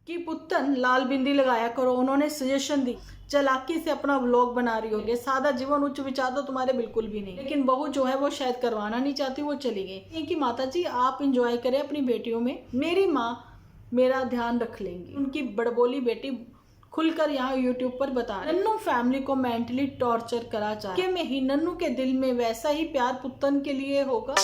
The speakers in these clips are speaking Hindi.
कि पुत्तन लाल बिंदी लगाया करो। उन्होंने सजेशन दी, चालाकी से अपना व्लॉग बना रही होगी, सादा जीवन उच्च विचार तो तुम्हारे बिल्कुल भी नहीं। लेकिन बहू जो है वो शायद करवाना नहीं चाहती, वो चली गई कि माता जी आप इंजॉय करें अपनी बेटियों में, मेरी माँ मेरा ध्यान रख लेंगी। उनकी बड़बोली बेटी खुलकर यहाँ यूट्यूब पर बता रही, नन्नू फैमिली को मेंटली टॉर्चर करा चाहे में ही नन्नू के दिल में वैसा ही प्यार पुत्तन के लिए होगा।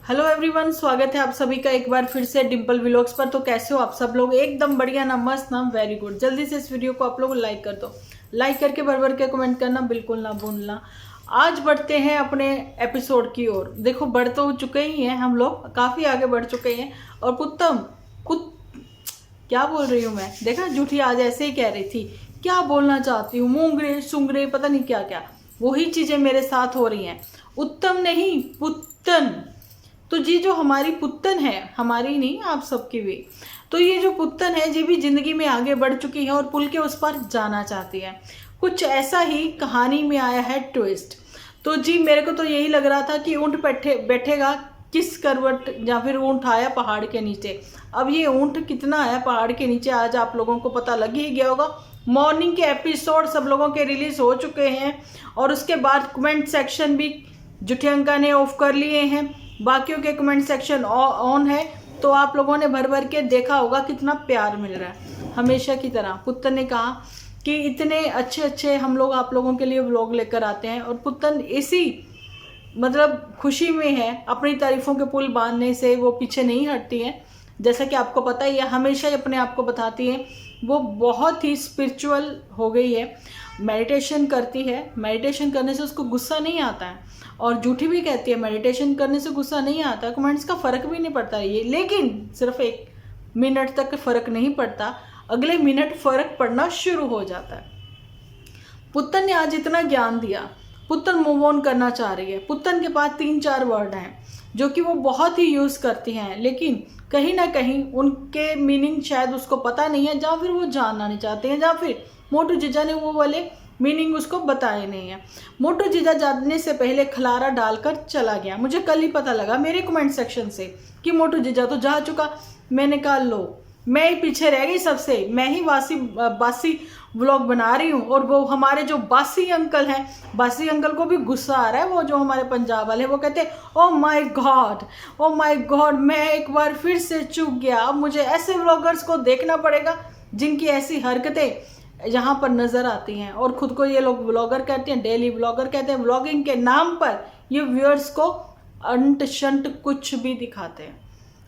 हेलो एवरीवन, स्वागत है आप सभी का एक बार फिर से डिम्पल व्लॉग्स पर। तो कैसे हो आप सब लोग? एकदम बढ़िया ना, मस्त ना, वेरी गुड। जल्दी से इस वीडियो को आप लोग लाइक कर दो, लाइक करके भर भर के कमेंट करना बिल्कुल ना भूलना। आज बढ़ते हैं अपने एपिसोड की ओर। देखो बढ़ तो चुके ही हैं हम लोग, काफ़ी आगे बढ़ चुके हैं। और क्या बोल रही हूँ मैं, देखा झूठी आज ऐसे ही कह रही थी, क्या बोलना चाहती हूँ, मूंगरे सुंगरे पता नहीं क्या क्या, वही चीज़ें मेरे साथ हो रही हैं। उत्तम नहीं, पुत्तन। तो जी जो हमारी पुत्तन है, हमारी नहीं आप सबकी भी, तो ये जो पुत्तन है जी भी जिंदगी में आगे बढ़ चुकी है और पुल के उस पर जाना चाहती है। कुछ ऐसा ही कहानी में आया है ट्विस्ट। तो जी मेरे को तो यही लग रहा था कि ऊँट बैठेगा किस करवट, या फिर ऊँट आया पहाड़ के नीचे। अब ये ऊँट कितना आया पहाड़ के नीचे आज आप लोगों को पता लग ही गया होगा। मॉर्निंग के एपिसोड सब लोगों के रिलीज हो चुके हैं और उसके बाद कमेंट सेक्शन भी जुठियंका ने ऑफ कर लिए हैं, बाकियों के कमेंट सेक्शन ऑन है। तो आप लोगों ने भर भर के देखा होगा कितना प्यार मिल रहा है। हमेशा की तरह पुत्तन ने कहा कि इतने अच्छे अच्छे हम लोग आप लोगों के लिए व्लॉग लेकर आते हैं और पुत्तन इसी मतलब खुशी में है, अपनी तारीफों के पुल बांधने से वो पीछे नहीं हटती है। जैसा कि आपको पता ही है, हमेशा ही अपने आप को बताती है वो बहुत ही स्पिरिचुअल हो गई है, मेडिटेशन करती है। मेडिटेशन करने से उसको गुस्सा नहीं आता है और झूठी भी कहती है मेडिटेशन करने से गुस्सा नहीं आता है, कमेंट्स का फ़र्क भी नहीं पड़ता ये। लेकिन सिर्फ 1 मिनट तक फ़र्क नहीं पड़ता, अगले मिनट फ़र्क पड़ना शुरू हो जाता है। पुत्तन ने आज इतना ज्ञान दिया, पुत्तन मूव ऑन करना चाह रही है। पुत्तन के पास 3-4 वर्ड हैं जो कि वो बहुत ही यूज़ करती हैं, लेकिन कहीं ना कहीं उनके मीनिंग शायद उसको पता नहीं है, या फिर वो जानना नहीं चाहते हैं, या फिर मोटू जीजा ने वो वाले मीनिंग उसको बताए नहीं है। मोटू जीजा जाने से पहले खलारा डालकर चला गया। मुझे कल ही पता लगा मेरे कमेंट सेक्शन से कि मोटू जीजा तो जा चुका। मैंने कहा लो, मैं ही पीछे रह गई सबसे, मैं ही बासी व्लॉग बना रही हूँ। और वो हमारे जो बासी अंकल हैं, बासी अंकल को भी गुस्सा आ रहा है। वो जो हमारे पंजाब वाले, वो कहते ओ माय गॉड, मैं एक बार फिर से चूक गया। अब मुझे ऐसे व्लॉगर्स को देखना पड़ेगा जिनकी ऐसी हरकतें यहाँ पर नज़र आती हैं। और खुद को ये लोग व्लॉगर कहते हैं, डेली व्लॉगर कहते हैं। व्लॉगिंग के नाम पर ये व्यूअर्स को अंट शंट कुछ भी दिखाते हैं।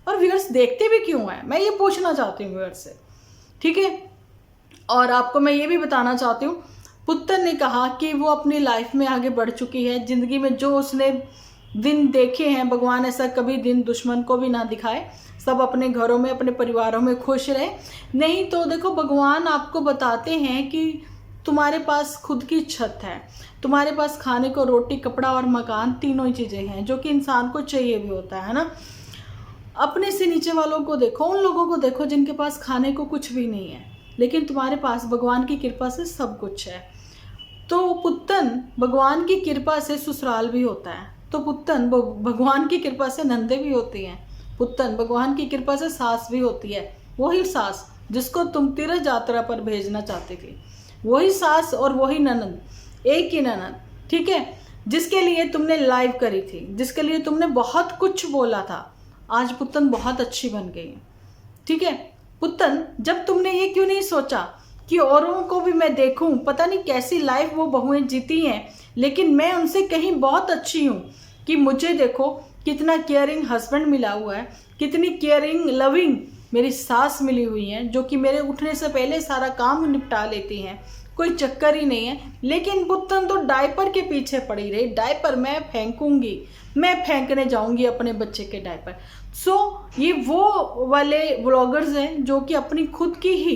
और व्यूअर्स देखते भी क्यों हैं, मैं ये पूछना चाहती हूँ व्यूअर्स से, ठीक है। और आपको मैं ये भी बताना चाहती हूँ, पुत्तन ने कहा कि वो अपनी लाइफ में आगे बढ़ चुकी है। ज़िंदगी में जो उसने दिन देखे हैं, भगवान ऐसा कभी दिन दुश्मन को भी ना दिखाए, सब अपने घरों में अपने परिवारों में खुश रहे। नहीं तो देखो भगवान आपको बताते हैं कि तुम्हारे पास खुद की छत है, तुम्हारे पास खाने को रोटी कपड़ा और मकान, तीनों ही चीज़ें हैं जो कि इंसान को चाहिए भी होता है ना। अपने से नीचे वालों को देखो, उन लोगों को देखो जिनके पास खाने को कुछ भी नहीं है, लेकिन तुम्हारे पास भगवान की कृपा से सब कुछ है। तो पुत्तन भगवान की कृपा से ससुराल भी होता है, तो पुत्तन भगवान की कृपा से नंदे भी होती हैं, पुत्तन भगवान की कृपा से सास भी होती है। वही सास जिसको तुम तीर्थ यात्रा पर भेजना चाहते थे, वही सास और वही ननद, एक ही ननद, ठीक है, जिसके लिए तुमने लाइव करी थी, जिसके लिए तुमने बहुत कुछ बोला था। आज पुत्तन बहुत अच्छी बन गई है, ठीक है। पुत्तन जब तुमने ये क्यों नहीं सोचा कि औरों को भी मैं देखूं, पता नहीं कैसी लाइफ वो बहुएं जीती हैं, लेकिन मैं उनसे कहीं बहुत अच्छी हूँ, कि मुझे देखो कितना केयरिंग हस्बैंड मिला हुआ है, कितनी केयरिंग लविंग मेरी सास मिली हुई हैं, जो कि मेरे उठने से पहले सारा काम निपटा लेती हैं, कोई चक्कर ही नहीं है। लेकिन पुत्तन तो डायपर के पीछे पड़ी रही, डायपर मैं फेंकूंगी, मैं फेंकने जाऊंगी अपने बच्चे के डायपर। ये वो वाले व्लॉगर्स हैं जो कि अपनी खुद की ही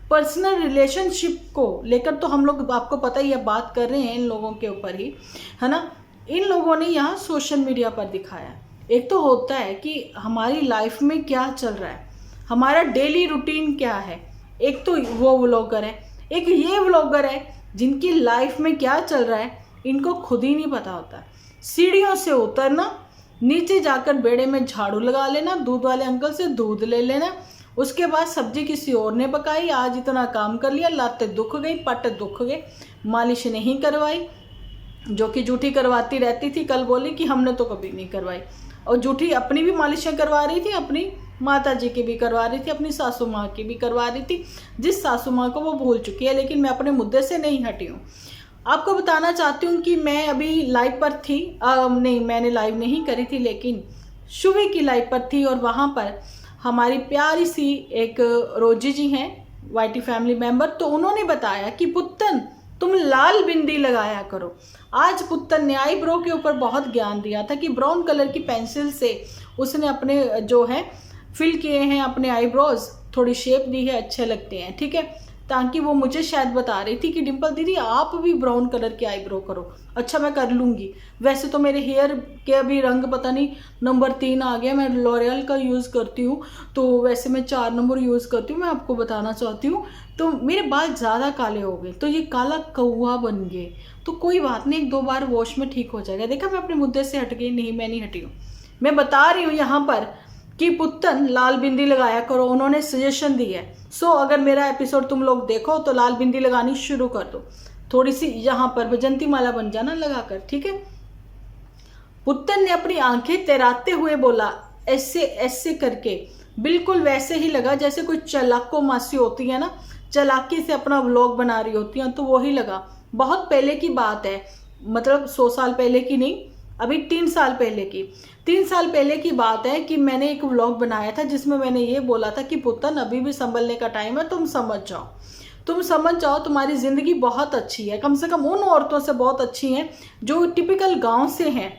पर्सनल रिलेशनशिप को लेकर, तो हम लोग आपको पता ही है बात कर रहे हैं इन लोगों के ऊपर ही, है ना। इन लोगों ने यहाँ सोशल मीडिया पर दिखाया। एक तो होता है कि हमारी लाइफ में क्या चल रहा है, हमारा डेली रूटीन क्या है, एक तो वो व्लॉगर है, एक ये व्लॉगर है जिनकी लाइफ में क्या चल रहा है इनको खुद ही नहीं पता होता। सीढ़ियों से उतरना, नीचे जाकर बेड़े में झाड़ू लगा लेना, दूध वाले अंकल से दूध ले लेना। उसके बाद सब्जी किसी और ने पकाई, आज इतना काम कर लिया, लाते दुख गई, पट दुख गए, मालिश नहीं करवाई, जो कि जूठी करवाती रहती थी। कल बोली कि हमने तो कभी नहीं करवाई, और जूठी अपनी भी मालिशें करवा रही थी, अपनी माता जी की भी करवा रही थी, अपनी सासू माँ की भी करवा रही थी, जिस सासू माँ को वो भूल चुकी है। लेकिन मैं अपने मुद्दे से नहीं हटी हूँ। आपको बताना चाहती हूँ कि मैं अभी लाइव पर थी, नहीं मैंने लाइव नहीं करी थी, लेकिन शुभी की लाइव पर थी, और वहाँ पर हमारी प्यारी सी एक रोजी जी हैं, वाईटी फैमिली मेंबर, तो उन्होंने बताया कि पुत्तन तुम लाल बिंदी लगाया करो। आज पुत्तन ने आईब्रो के ऊपर बहुत ज्ञान दिया था कि ब्राउन कलर की पेंसिल से उसने अपने जो है फिल किए हैं अपने आईब्रोज, थोड़ी शेप दी है, अच्छे लगते हैं, ठीक है। ताकि वो मुझे शायद बता रही थी कि डिम्पल दीदी आप भी ब्राउन कलर के आईब्रो करो। अच्छा मैं कर लूँगी। वैसे तो मेरे हेयर के अभी रंग पता नहीं नंबर 3 आ गया, मैं लॉरियल का यूज़ करती हूँ, तो वैसे मैं 4 नंबर यूज़ करती हूँ, मैं आपको बताना चाहती हूँ। तो मेरे बाल ज़्यादा काले हो गए, तो ये काला कौआ बन गए, तो कोई बात नहीं, 1-2 बार वॉश में ठीक हो जाएगा। देखा मैं अपने मुद्दे से हट गई, नहीं मैं नहीं हटी हूँ। मैं बता रही हूँ यहाँ पर कि पुत्तन लाल बिंदी लगाया करो, उन्होंने सजेशन दी है। सो अगर मेरा एपिसोड तुम लोग देखो तो लाल बिंदी लगानी शुरू कर दो, थोड़ी सी यहाँ पर वैजंती माला बन जाना लगाकर, ठीक है। पुत्तन ने अपनी आंखें तैराते हुए बोला, ऐसे ऐसे करके, बिल्कुल वैसे ही लगा जैसे कोई चलाको मासी होती है ना, चालाकी से अपना व्लॉग बना रही होती हैं, तो वही लगा। बहुत पहले की बात है, मतलब 100 साल पहले की नहीं, अभी 3 साल पहले की, 3 साल पहले की बात है कि मैंने एक व्लॉग बनाया था जिसमें मैंने ये बोला था कि पुत्तन अभी भी संभलने का टाइम है, तुम समझ जाओ, तुम समझ जाओ, तुम्हारी ज़िंदगी बहुत अच्छी है, कम से कम उन औरतों से बहुत अच्छी हैं जो टिपिकल गांव से हैं,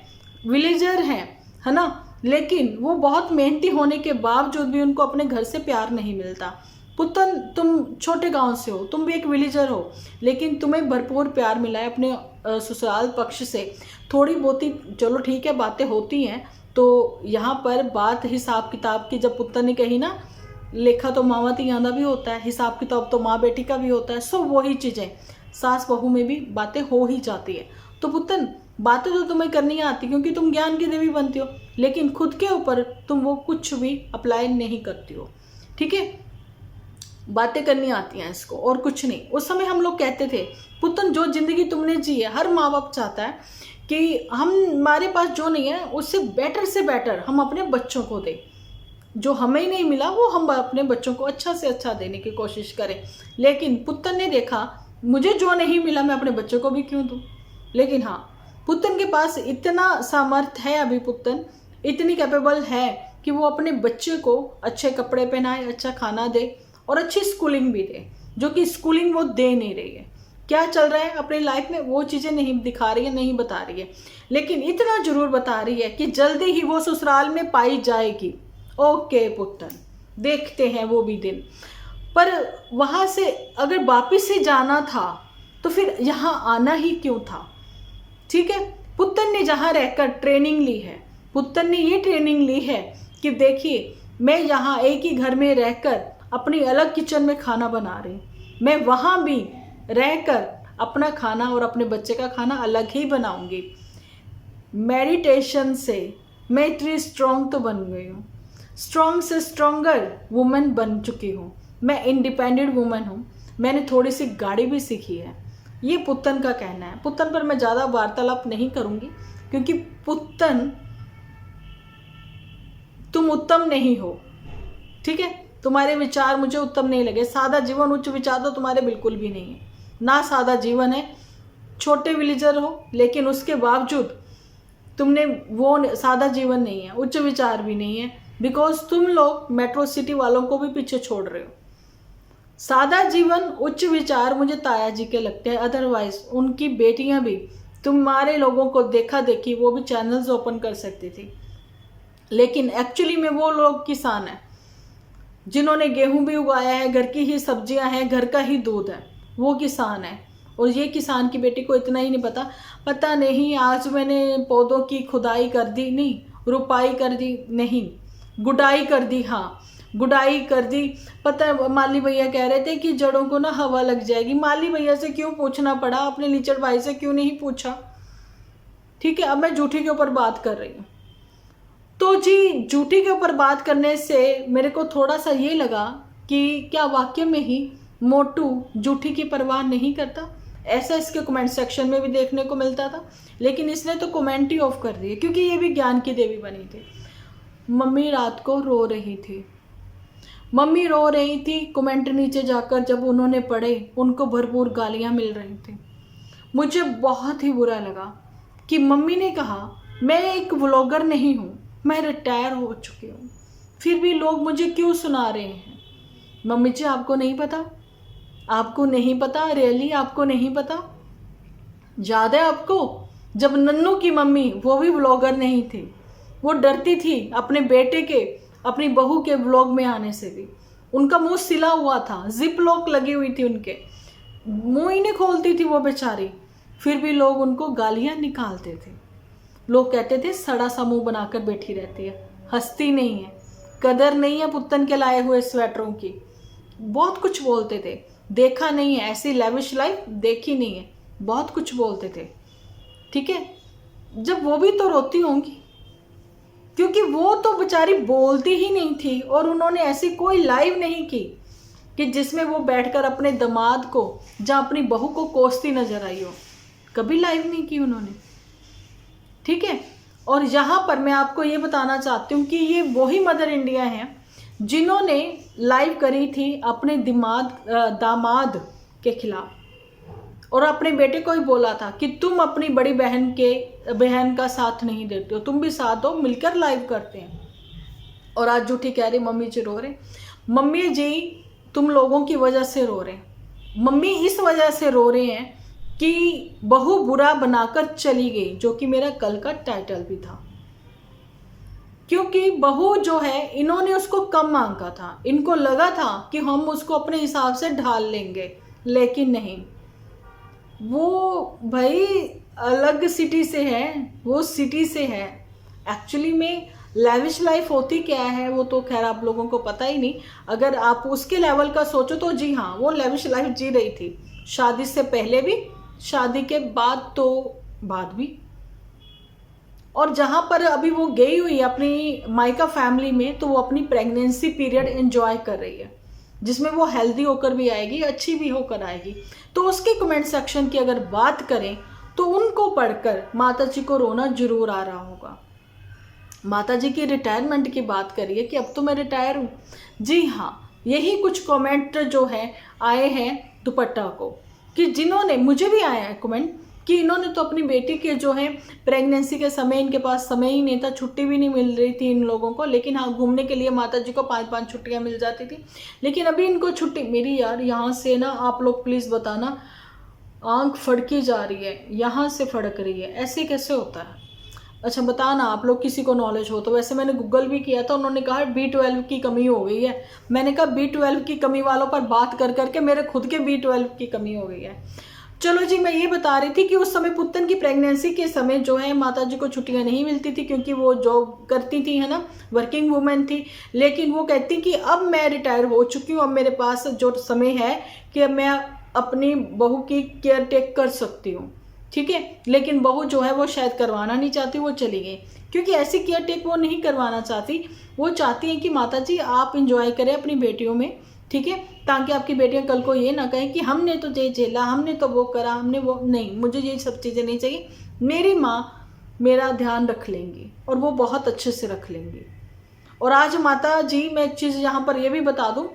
विलेजर हैं, है ना, लेकिन वो बहुत मेहनती होने के बावजूद भी उनको अपने घर से प्यार नहीं मिलता। पुत्तन तुम छोटे गांव से हो, तुम भी एक विलेजर हो, लेकिन तुम्हें भरपूर प्यार मिला है अपने ससुराल पक्ष से। थोड़ी बहुती चलो ठीक है बातें होती हैं, तो यहाँ पर बात हिसाब किताब की जब पुत्तन ने कही ना, लेखा तो मामा तियाना भी होता है, हिसाब किताब तो माँ बेटी का भी होता है। सो वही चीज़ें सास बहू में भी बातें हो ही जाती है। तो पुत्तन बातें तो तुम्हें करनी आती क्योंकि तुम ज्ञान की देवी बनती हो, लेकिन खुद के ऊपर तुम वो कुछ भी अप्लाई नहीं करती हो, ठीक है। बातें करनी आती हैं इसको, और कुछ नहीं। उस समय हम लोग कहते थे पुत्तन जो जिंदगी तुमने जी है, हर माँ बाप चाहता है कि हमारे पास जो नहीं है उससे बेटर से बेटर हम अपने बच्चों को दें, जो हमें नहीं मिला वो हम अपने बच्चों को अच्छा से अच्छा देने की कोशिश करें। लेकिन पुत्तन ने देखा मुझे जो नहीं मिला मैं अपने बच्चों को भी क्यों दूं। लेकिन हाँ, पुत्तन के पास इतना सामर्थ्य है, अभी पुत्तन इतनी कैपेबल है कि वो अपने बच्चे को अच्छे कपड़े पहनाए, अच्छा खाना दे और अच्छी स्कूलिंग भी दे, जो कि स्कूलिंग वो दे नहीं रही है। क्या चल रहा है अपनी लाइफ में वो चीज़ें नहीं दिखा रही है, नहीं बता रही है, लेकिन इतना जरूर बता रही है कि जल्दी ही वो ससुराल में पाई जाएगी। ओके पुत्तन, देखते हैं वो भी दिन। पर वहाँ से अगर वापिस से जाना था तो फिर यहाँ आना ही क्यों था, ठीक है। पुत्तन ने जहाँ रहकर ट्रेनिंग ली है, पुत्तन ने ये ट्रेनिंग ली है कि देखिए मैं यहाँ एक ही घर में रहकर अपनी अलग किचन में खाना बना रही, मैं वहाँ भी रहकर अपना खाना और अपने बच्चे का खाना अलग ही बनाऊंगी। मेडिटेशन से मैं इतनी स्ट्रॉन्ग तो बन गई हूँ, स्ट्रॉन्ग से स्ट्रॉन्गर वुमेन बन चुकी हूँ, मैं इंडिपेंडेंट वुमेन हूँ, मैंने थोड़ी सी गाड़ी भी सीखी है। ये पुत्तन का कहना है। पुत्तन पर मैं ज़्यादा वार्तालाप नहीं करूँगी क्योंकि पुत्तन तुम उत्तम नहीं हो, ठीक है। तुम्हारे विचार मुझे उत्तम नहीं लगे। सादा जीवन उच्च विचार तो तुम्हारे बिल्कुल भी नहीं है, ना सादा जीवन है। छोटे विलेजर हो लेकिन उसके बावजूद तुमने वो सादा जीवन नहीं है, उच्च विचार भी नहीं है, बिकॉज तुम लोग मेट्रो सिटी वालों को भी पीछे छोड़ रहे हो। सादा जीवन उच्च विचार मुझे ताया जी के लगते हैं, अदरवाइज उनकी बेटियां भी तुम्हारे लोगों को देखा देखी वो भी चैनल्स ओपन कर सकती थी, लेकिन एक्चुअली में वो लोग किसान हैं जिन्होंने गेहूं भी उगाया है, घर की ही सब्जियां हैं, घर का ही दूध है, वो किसान है। और ये किसान की बेटी को इतना ही नहीं पता नहीं आज मैंने पौधों की खुदाई कर दी, नहीं रुपाई कर दी, नहीं गुडाई कर दी, हाँ गुडाई कर दी। पता है माली भैया कह रहे थे कि जड़ों को ना हवा लग जाएगी। माली भैया से क्यों पूछना पड़ा, अपने लीचड़ भाई से क्यों नहीं पूछा, ठीक है। अब मैं जूठी के ऊपर बात कर रही हूँ। तो जी जूठी के ऊपर बात करने से मेरे को थोड़ा सा ये लगा कि क्या वाकई में ही मोटू जूठी की परवाह नहीं करता। ऐसा इसके कमेंट सेक्शन में भी देखने को मिलता था, लेकिन इसने तो कमेंट ही ऑफ कर दिए क्योंकि ये भी ज्ञान की देवी बनी थी। मम्मी रात को रो रही थी, मम्मी रो रही थी। कमेंट नीचे जाकर जब उन्होंने पढ़े, उनको भरपूर गालियाँ मिल रही थी। मुझे बहुत ही बुरा लगा कि मम्मी ने कहा मैं एक व्लॉगर नहीं हूँ, मैं रिटायर हो चुकी हूँ, फिर भी लोग मुझे क्यों सुना रहे हैं। मम्मी जी आपको नहीं पता, आपको नहीं पता, रियली आपको नहीं पता। याद है आपको जब नन्नू की मम्मी, वो भी व्लॉगर नहीं थी, वो डरती थी अपने बेटे के, अपनी बहू के व्लॉग में आने से भी। उनका मुंह सिला हुआ था, जिप लॉक लगी हुई थी, उनके मुंह ही नहीं खोलती थी वो बेचारी, फिर भी लोग उनको गालियां निकालते थे। लोग कहते थे सड़ा सा मुंह बनाकर बैठी रहती है, हंसती नहीं है, कदर नहीं है पुत्तन के लाए हुए स्वेटरों की। बहुत कुछ बोलते थे, देखा नहीं है ऐसी लेविश लाइफ, देखी नहीं है, बहुत कुछ बोलते थे। ठीक है, जब वो भी तो रोती होंगी, क्योंकि वो तो बेचारी बोलती ही नहीं थी, और उन्होंने ऐसी कोई लाइव नहीं की कि जिसमें वो बैठकर अपने दामाद को या अपनी बहू को कोसती नजर आई हो। कभी लाइव नहीं की उन्होंने। ठीक है, और यहाँ पर मैं आपको ये बताना चाहती हूँ कि ये वही मदर इंडिया हैं जिन्होंने लाइव करी थी अपने दामाद के खिलाफ, और अपने बेटे को ही बोला था कि तुम अपनी बड़ी बहन का साथ नहीं देते हो, तुम भी साथ दो, मिलकर लाइव करते हैं। और आज जूठी कह रही मम्मी जी रो रहे। मम्मी जी तुम लोगों की वजह से रो रहे हैं। मम्मी इस वजह से रो रहे हैं कि बहू बुरा बनाकर चली गई, जो कि मेरा कल का टाइटल भी था। क्योंकि बहू जो है, इन्होंने उसको कम मांगा था, इनको लगा था कि हम उसको अपने हिसाब से ढाल लेंगे, लेकिन नहीं। वो भाई अलग सिटी से है, वो सिटी से है। एक्चुअली में लेविश लाइफ होती क्या है वो तो खैर आप लोगों को पता ही नहीं। अगर आप उसके लेवल का सोचो तो जी हाँ, वो लेविश लाइफ जी रही थी, शादी से पहले भी, शादी के बाद भी। और जहाँ पर अभी वो गई हुई है अपनी मायका फैमिली में, तो वो अपनी प्रेगनेंसी पीरियड एंजॉय कर रही है, जिसमें वो हेल्दी होकर भी आएगी, अच्छी भी होकर आएगी। तो उसके कमेंट सेक्शन की अगर बात करें तो उनको पढ़कर माता जी को रोना जरूर आ रहा होगा। माता जी की रिटायरमेंट की बात करिए कि अब तो मैं रिटायर हूँ। जी हाँ, यही कुछ कमेंट जो है आए हैं दुपट्टा को, कि जिन्होंने, मुझे भी आया है कमेंट कि इन्होंने तो अपनी बेटी के जो है प्रेगनेंसी के समय, इनके पास समय ही नहीं था, छुट्टी भी नहीं मिल रही थी इन लोगों को, लेकिन हाँ घूमने के लिए माता जी को 5-5 छुट्टियां मिल जाती थी, लेकिन अभी इनको छुट्टी। मेरी यार यहाँ से ना आप लोग प्लीज़ बताना, आंख फड़की जा रही है, यहाँ से फड़क रही है, ऐसे कैसे होता है। अच्छा बताना आप लोग, किसी को नॉलेज हो तो। वैसे मैंने गूगल भी किया था, उन्होंने कहा B12 की कमी हो गई है। मैंने कहा B12 की कमी वालों पर बात कर करके मेरे खुद के B12 की कमी हो गई है। चलो जी, मैं ये बता रही थी कि उस समय पुत्तन की प्रेगनेंसी के समय जो है माता जी को छुट्टियां नहीं मिलती थी, क्योंकि वो जॉब करती थी, है ना, वर्किंग वुमेन थी। लेकिन वो कहती कि अब मैं रिटायर हो चुकी हूँ, अब मेरे पास जो समय है कि अब मैं अपनी बहू की केयर टेक कर सकती हूँ। ठीक है, लेकिन बहू जो है वो शायद करवाना नहीं चाहती, वो चली गई, क्योंकि ऐसी केयर टेक वो नहीं करवाना चाहती। वो चाहती हैं कि माता जी आप इंजॉय करें अपनी बेटियों में, ठीक है, ताकि आपकी बेटियां कल को ये ना कहें कि हमने तो ये झेला, हमने तो वो करा, हमने वो नहीं। मुझे ये सब चीज़ें नहीं चाहिए। मेरी माँ मेरा ध्यान रख लेंगी, और वो बहुत अच्छे से रख लेंगी। और आज माता जी, मैं एक चीज़ यहाँ पर ये भी बता दूँ,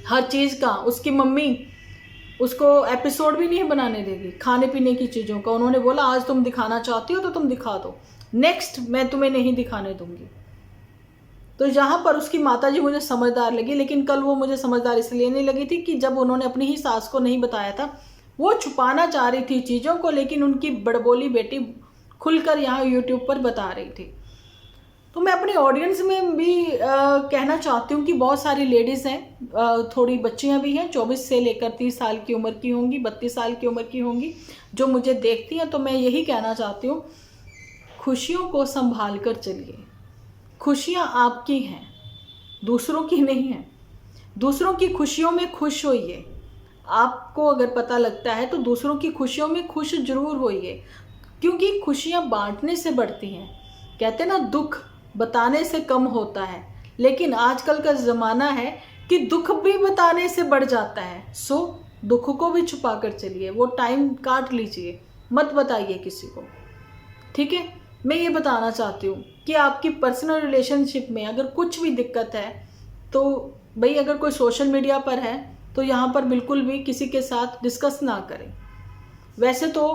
हर चीज़ का उसकी मम्मी उसको एपिसोड भी नहीं बनाने देगी खाने पीने की चीज़ों का। उन्होंने बोला आज तुम दिखाना चाहती हो तो तुम दिखा दो, नेक्स्ट मैं तुम्हें नहीं दिखाने दूंगी। तो यहाँ पर उसकी माताजी मुझे समझदार लगी, लेकिन कल वो मुझे समझदार इसलिए नहीं लगी थी कि जब उन्होंने अपनी ही सास को नहीं बताया था, वो छुपाना चाह रही थी चीज़ों को, लेकिन उनकी बड़बोली बेटी खुलकर यहाँ यूट्यूब पर बता रही थी। तो मैं अपनी ऑडियंस में भी कहना चाहती हूँ कि बहुत सारी लेडीज़ हैं, थोड़ी बच्चियाँ भी हैं, 24 से लेकर 30 साल की उम्र की होंगी, 32 साल की उम्र की होंगी, जो मुझे देखती हैं। तो मैं यही कहना चाहती हूँ, खुशियों को संभाल कर चलिए। खुशियाँ आपकी हैं, दूसरों की नहीं हैं। दूसरों की खुशियों में खुश होइए। आपको अगर पता लगता है तो दूसरों की खुशियों में खुश जरूर होइए, क्योंकि खुशियाँ बांटने से बढ़ती हैं। कहते हैं ना, दुख बताने से कम होता है, लेकिन आजकल का ज़माना है कि दुख भी बताने से बढ़ जाता है। सो दुख को भी छुपा कर चलिए, वो टाइम काट लीजिए, मत बताइए किसी को, ठीक है। मैं ये बताना चाहती हूँ कि आपकी पर्सनल रिलेशनशिप में अगर कुछ भी दिक्कत है तो भाई, अगर कोई सोशल मीडिया पर है तो यहाँ पर बिल्कुल भी किसी के साथ डिस्कस ना करें। वैसे तो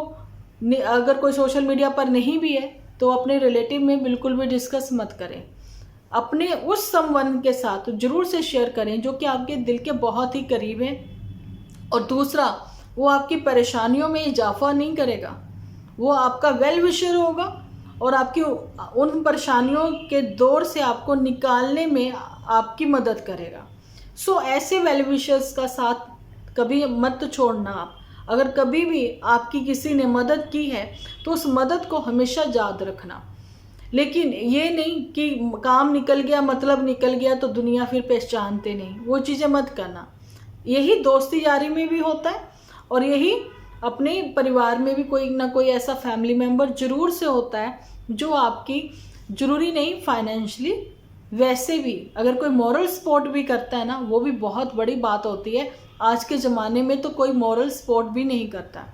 अगर कोई सोशल मीडिया पर नहीं भी है तो अपने रिलेटिव में बिल्कुल भी डिस्कस मत करें। अपने उस समवन के साथ जरूर से शेयर करें जो कि आपके दिल के बहुत ही करीब है। और दूसरा, वो आपकी परेशानियों में इजाफा नहीं करेगा, वो आपका वेल विशर होगा और आपकी उन परेशानियों के दौर से आपको निकालने में आपकी मदद करेगा। सो ऐसे वेल विशर्स का साथ कभी मत छोड़ना आप। अगर कभी भी आपकी किसी ने मदद की है तो उस मदद को हमेशा याद रखना, लेकिन ये नहीं कि काम निकल गया, मतलब निकल गया तो दुनिया फिर पहचानते नहीं, वो चीज़ें मत करना। यही दोस्ती यारी में भी होता है और यही अपने परिवार में भी कोई ना कोई ऐसा फैमिली मेम्बर जरूर से होता है जो आपकी, जरूरी नहीं फाइनेंशियली, वैसे भी अगर कोई मॉरल सपोर्ट भी करता है ना, वो भी बहुत बड़ी बात होती है। आज के ज़माने में तो कोई मॉरल सपोर्ट भी नहीं करता।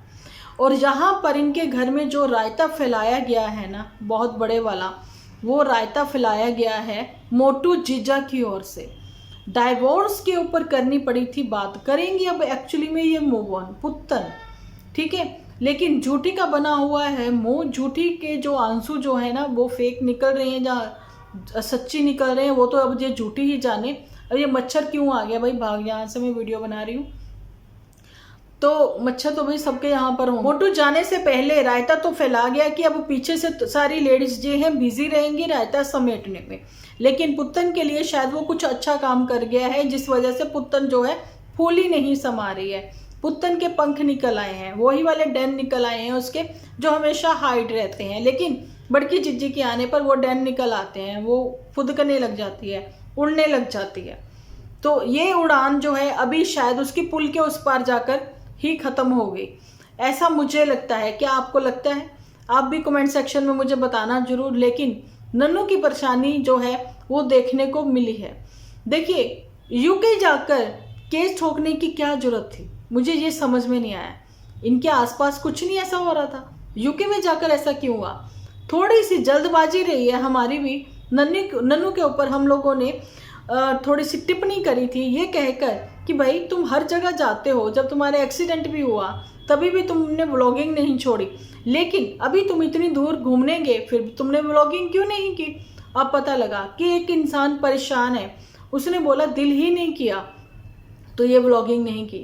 और यहाँ पर इनके घर में जो रायता फैलाया गया है ना, बहुत बड़े वाला, वो रायता फैलाया गया है मोटू जीजा की ओर से। डाइवोर्स के ऊपर करनी पड़ी थी बात, करेंगे अब एक्चुअली में ये मूव ऑन पुत्तन, ठीक है। लेकिन झूठी का बना हुआ है मुंह, झूठी के जो आंसू जो है ना वो फेक निकल रहे हैं, जहाँ सच्ची निकल रहे हैं वो तो अब ये झूठी ही जाने। अब ये मच्छर क्यों आ गया भाई, भाग, यहाँ से मैं वीडियो बना रही हूँ तो मच्छर तो भाई सबके यहाँ पर हो। मोटू जाने से पहले रायता तो फैला गया कि अब पीछे से सारी लेडीज जो हैं बिजी रहेंगी रायता समेटने में, लेकिन पुत्तन के लिए शायद वो कुछ अच्छा काम कर गया है जिस वजह से पुत्तन जो है फूल ही नहीं समा रही है। पुत्तन के पंख निकल आए हैं, वही वाले डैन निकल आए हैं उसके, जो हमेशा हाइड रहते हैं, लेकिन बड़की जिज्जी के आने पर वो डैन निकल आते हैं, वो फुदकने लग जाती है, उड़ने लग जाती है। तो ये उड़ान जो है अभी शायद उसकी पुल के उस पार जाकर ही खत्म हो गई, ऐसा मुझे लगता है। क्या आपको लगता है? आप भी कमेंट सेक्शन में मुझे बताना जरूर। लेकिन नन्नू की परेशानी जो है वो देखने को मिली है। देखिए, यूके जाकर केस ठोकने की क्या जरूरत थी, मुझे ये समझ में नहीं आया। इनके आसपास कुछ नहीं ऐसा हो रहा था, यूके में जाकर ऐसा क्यों हुआ? थोड़ी सी जल्दबाजी रही है हमारी भी। नन्नू के ऊपर हम लोगों ने थोड़ी सी टिप्पणी करी थी ये कहकर कि भाई तुम हर जगह जाते हो, जब तुम्हारे एक्सीडेंट भी हुआ तभी भी तुमने व्लॉगिंग नहीं छोड़ी, लेकिन अभी तुम इतनी दूर घूमने गए फिर तुमने व्लॉगिंग क्यों नहीं की? अब पता लगा कि एक इंसान परेशान है, उसने बोला दिल ही नहीं किया तो ये व्लॉगिंग नहीं की।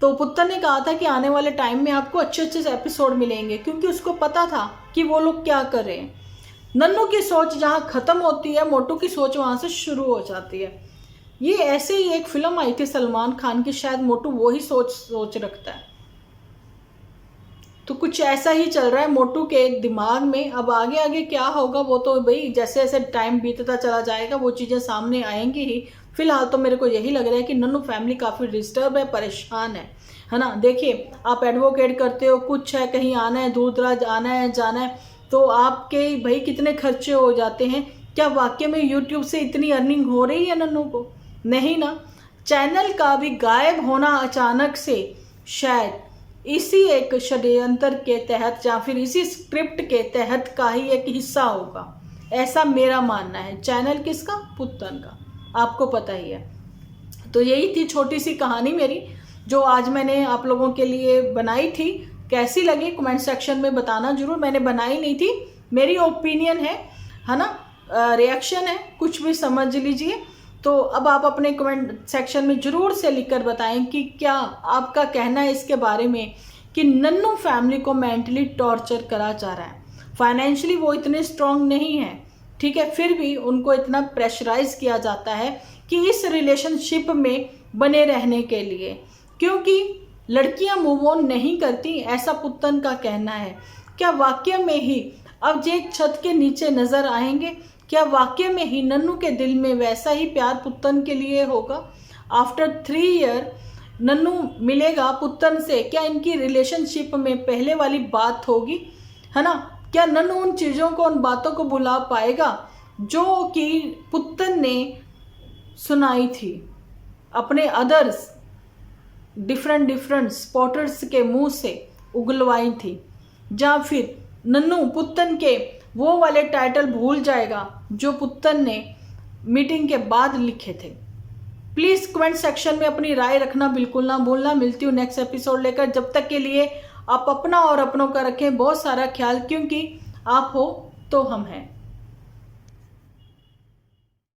तो पुत्तर ने कहा था कि आने वाले टाइम में आपको अच्छे अच्छे एपिसोड मिलेंगे, क्योंकि उसको पता था कि वो लोग क्या कर रहे हैं। नन्नू की सोच जहाँ खत्म होती है, मोटू की सोच वहाँ से शुरू हो जाती है। ये ऐसे ही एक फिल्म आई थी सलमान खान की, शायद मोटू वही सोच रखता है। तो कुछ ऐसा ही चल रहा है मोटू के दिमाग में। अब आगे आगे क्या होगा वो तो भाई जैसे जैसे टाइम बीतता चला जाएगा वो चीज़ें सामने आएंगी ही। फिलहाल तो मेरे को यही लग रहा है कि नन्नू फैमिली काफ़ी डिस्टर्ब है, परेशान है ना। देखिए, आप एडवोकेट करते हो, कुछ है कहीं आना है, दूर दराज आना है जाना है, तो आपके भाई कितने खर्चे हो जाते हैं। क्या वाकई में यूट्यूब से इतनी अर्निंग हो रही है नन्नू को? नहीं ना। चैनल का भी गायब होना अचानक से शायद इसी एक षड्यंत्र के तहत या फिर इसी स्क्रिप्ट के तहत का ही एक हिस्सा होगा, ऐसा मेरा मानना है। चैनल किसका? पुत्तन का, आपको पता ही है। तो यही थी छोटी सी कहानी मेरी जो आज मैंने आप लोगों के लिए बनाई थी। कैसी लगी कमेंट सेक्शन में बताना जरूर। मैंने बनाई नहीं थी, मेरी ओपिनियन है ना, रिएक्शन है, कुछ भी समझ लीजिए। तो अब आप अपने कमेंट सेक्शन में जरूर से लिखकर बताएं कि क्या आपका कहना है इसके बारे में कि नन्नू फैमिली को मेंटली टॉर्चर करा जा रहा है। फाइनेंशियली वो इतने स्ट्रांग नहीं है, ठीक है, फिर भी उनको इतना प्रेशराइज किया जाता है कि इस रिलेशनशिप में बने रहने के लिए, क्योंकि लड़कियां मूव ऑन नहीं करती, ऐसा पुत्तन का कहना है। क्या वाकई में ही अब जे एक छत के नीचे नजर आएंगे? क्या वाकई में ही नन्नू के दिल में वैसा ही प्यार पुत्तन के लिए होगा? आफ्टर 3 ईयर नन्नू मिलेगा पुत्तन से, क्या इनकी रिलेशनशिप में पहले वाली बात होगी, है ना? क्या नन्नू उन चीज़ों को, उन बातों को भुला पाएगा? जो कि पुत्तन ने सुनाई थी, अपने अदर्स डिफरेंट स्पॉटर्स के मुंह से उगलवाई थी, या फिर नन्नू पुत्तन के वो वाले टाइटल भूल जाएगा जो पुत्तन ने मीटिंग के बाद लिखे थे। प्लीज़ कमेंट सेक्शन में अपनी राय रखना बिल्कुल ना भूलना। मिलती हूँ नेक्स्ट एपिसोड लेकर। जब तक के लिए आप अपना और अपनों का रखें बहुत सारा ख्याल, क्योंकि आप हो तो हम हैं।